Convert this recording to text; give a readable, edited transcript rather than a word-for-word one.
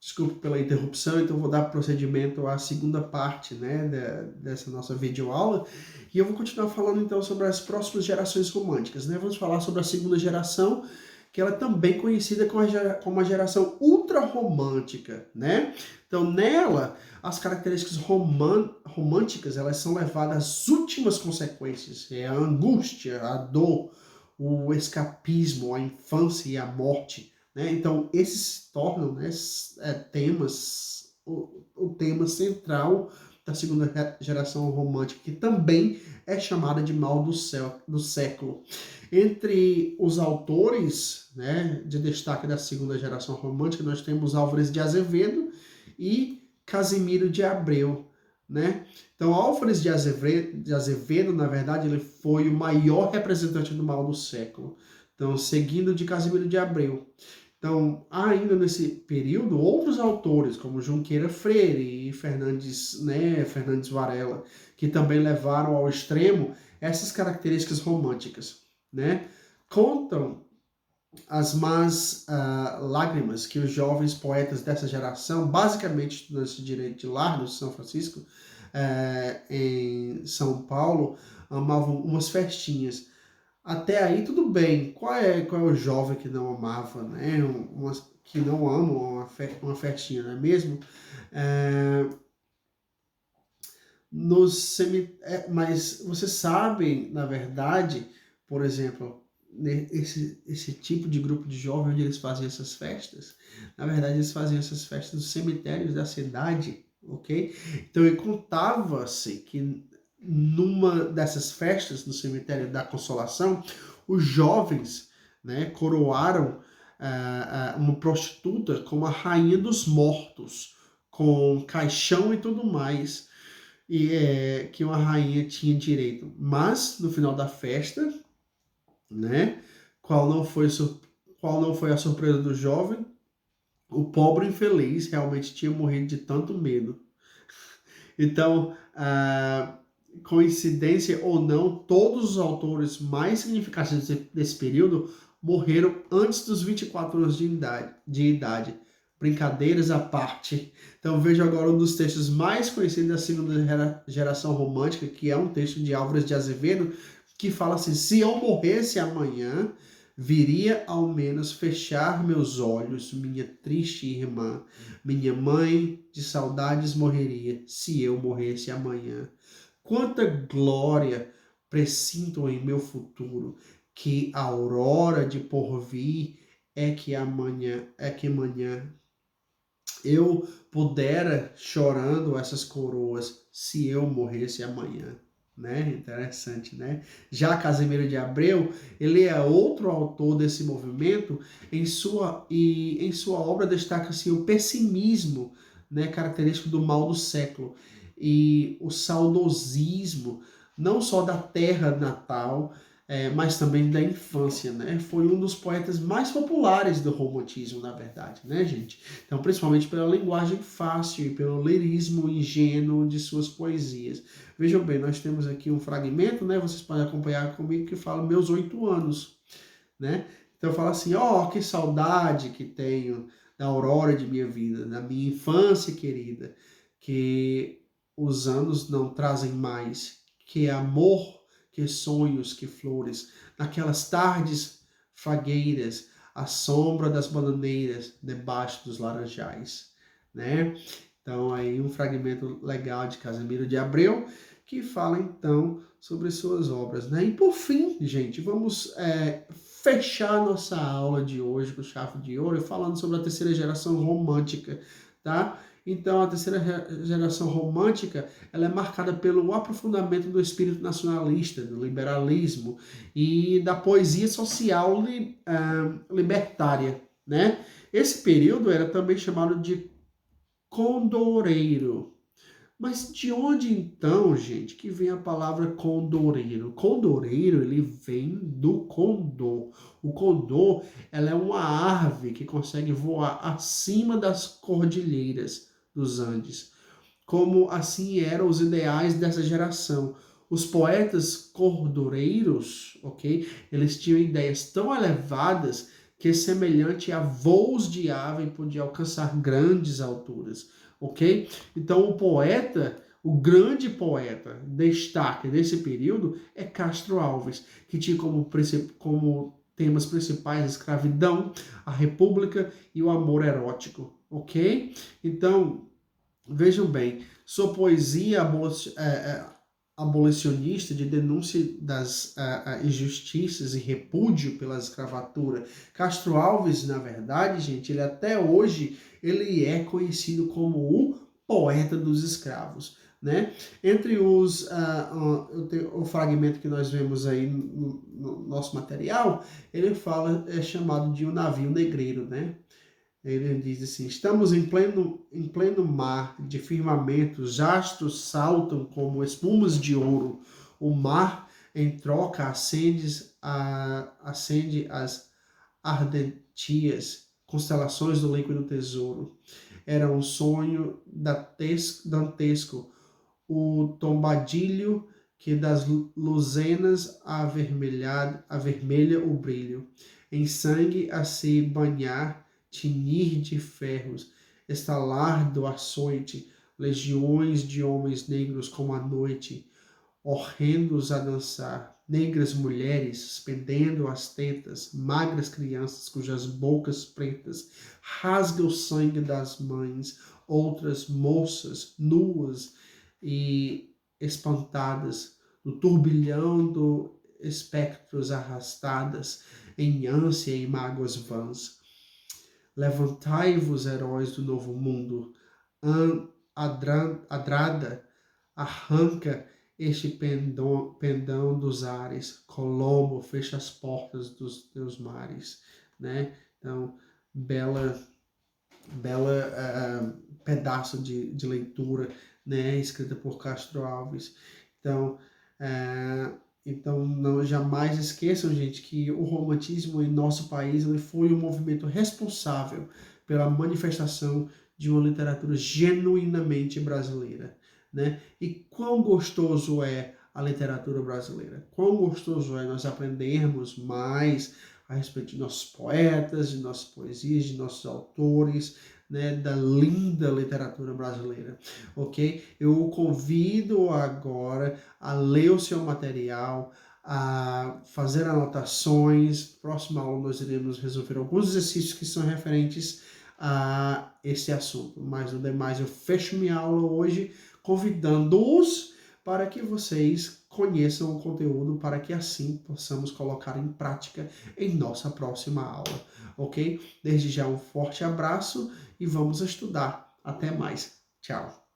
Desculpe pela interrupção, então vou dar procedimento à segunda parte, né, dessa nossa videoaula, e eu vou continuar falando então sobre as próximas gerações românticas, né? Vamos falar sobre a segunda geração, que ela é também conhecida como a geração ultra-romântica, né? Então, nela, as características românticas, elas são levadas às últimas consequências, é a angústia, a dor, o escapismo, a infância e a morte, né? Então, esses se tornam, né, temas, o tema central da segunda geração romântica, que também é chamada de mal do século. Entre os autores, né, de destaque da segunda geração romântica, nós temos Álvares de Azevedo e Casimiro de Abreu, né? Então, Álvares de Azevedo, na verdade, ele foi o maior representante do mal do século. Então, seguindo de Casimiro de Abreu. Então, há ainda nesse período outros autores, como Junqueira Freire e Fernandes, né, Fernandes Varela, que também levaram ao extremo essas características românticas, né? Contam as más lágrimas que os jovens poetas dessa geração, basicamente estudantes de direito de Largo, São Francisco, em São Paulo, amavam umas festinhas. Até aí tudo bem. Qual é o jovem que não amava, né? Que não ama uma festinha, não é mesmo? É, mas você sabe, na verdade, por exemplo, esse tipo de grupo de jovens onde eles faziam essas festas, na verdade eles faziam essas festas nos cemitérios da cidade, ok? Então contava-se que numa dessas festas no cemitério da Consolação, os jovens, né, coroaram uma prostituta como a rainha dos mortos, com caixão e tudo mais, e que uma rainha tinha direito. Mas no final da festa, né, qual não foi a surpresa do jovem? O pobre infeliz realmente tinha morrido de tanto medo. Então, coincidência ou não, todos os autores mais significativos desse período morreram antes dos 24 anos de idade. Brincadeiras à parte. Então veja agora um dos textos mais conhecidos da segunda geração romântica, que é um texto de Álvares de Azevedo, que fala assim: se eu morresse amanhã, viria ao menos fechar meus olhos, minha triste irmã. Minha mãe de saudades morreria, se eu morresse amanhã. Quanta glória presinto em meu futuro, que a aurora de porvir é que amanhã eu pudera chorando essas coroas, se eu morresse amanhã. Né? Interessante, né? Já Casimiro de Abreu, ele é outro autor desse movimento, em sua obra destaca-se o pessimismo, né, característico do mal do século, e o saudosismo, não só da terra natal, mas também da infância, né? Foi um dos poetas mais populares do romantismo, na verdade, né, gente? Então, principalmente pela linguagem fácil e pelo lirismo ingênuo de suas poesias. Vejam bem, nós temos aqui um fragmento, né? Vocês podem acompanhar comigo, que fala meus 8 anos, né? Então fala assim: ó, que saudade que tenho da aurora de minha vida, da minha infância querida, que os anos não trazem mais, que amor, que sonhos, que flores, naquelas tardes fagueiras, à sombra das bananeiras, debaixo dos laranjais, né? Então aí um fragmento legal de Casimiro de Abreu, que fala então sobre suas obras, né? E por fim, gente, vamos fechar nossa aula de hoje com chave de ouro, falando sobre a terceira geração romântica, tá? Então, a terceira geração romântica, ela é marcada pelo aprofundamento do espírito nacionalista, do liberalismo e da poesia social libertária, né? Esse período era também chamado de condoreiro. Mas de onde então, gente, que vem a palavra condoreiro? Condoreiro, ele vem do condor. O condor, ela é uma ave que consegue voar acima das cordilheiras dos Andes. Como assim eram os ideais dessa geração. Os poetas condoreiros, ok? Eles tinham ideias tão elevadas que semelhante a voos de ave podia alcançar grandes alturas, ok? Então o grande poeta, destaque desse período é Castro Alves, que tinha como temas principais a escravidão, a república e o amor erótico, ok? Então, vejam bem, sua poesia abolicionista de denúncia das injustiças e repúdio pela escravatura. Castro Alves, na verdade, gente, ele até hoje ele é conhecido como o poeta dos escravos, né? Entre o fragmento que nós vemos aí no nosso material, ele é chamado de um navio negreiro, né? Ele diz assim: estamos em pleno mar de firmamento, os astros saltam como espumas de ouro. O mar, em troca, acende as ardentias constelações do líquido tesouro. Era um sonho dantesco, o tombadilho que das luzenas avermelha o brilho. Em sangue a se banhar, tinir de ferros, estalar do açoite, legiões de homens negros como a noite, horrendos a dançar, negras mulheres suspendendo as tetas, magras crianças cujas bocas pretas rasga o sangue das mães, outras moças nuas e espantadas, no turbilhão do espectros arrastadas em ânsia e mágoas vãs. Levantai-vos, heróis do novo mundo, adrada, arranca este pendão dos ares, Colombo, fecha as portas dos teus mares, né? Então, bela pedaço de leitura, né? Escrita por Castro Alves. Então, não jamais esqueçam, gente, que o romantismo em nosso país ele foi um movimento responsável pela manifestação de uma literatura genuinamente brasileira, né? E quão gostoso é a literatura brasileira, quão gostoso é nós aprendermos mais a respeito de nossos poetas, de nossas poesias, de nossos autores, né, da linda literatura brasileira, ok? Eu o convido agora a ler o seu material, a fazer anotações. Próxima aula nós iremos resolver alguns exercícios que são referentes a esse assunto. Mas no demais eu fecho minha aula hoje convidando-os para que vocês conheçam o conteúdo, para que assim possamos colocar em prática em nossa próxima aula, ok? Desde já um forte abraço e vamos estudar. Até mais. Tchau.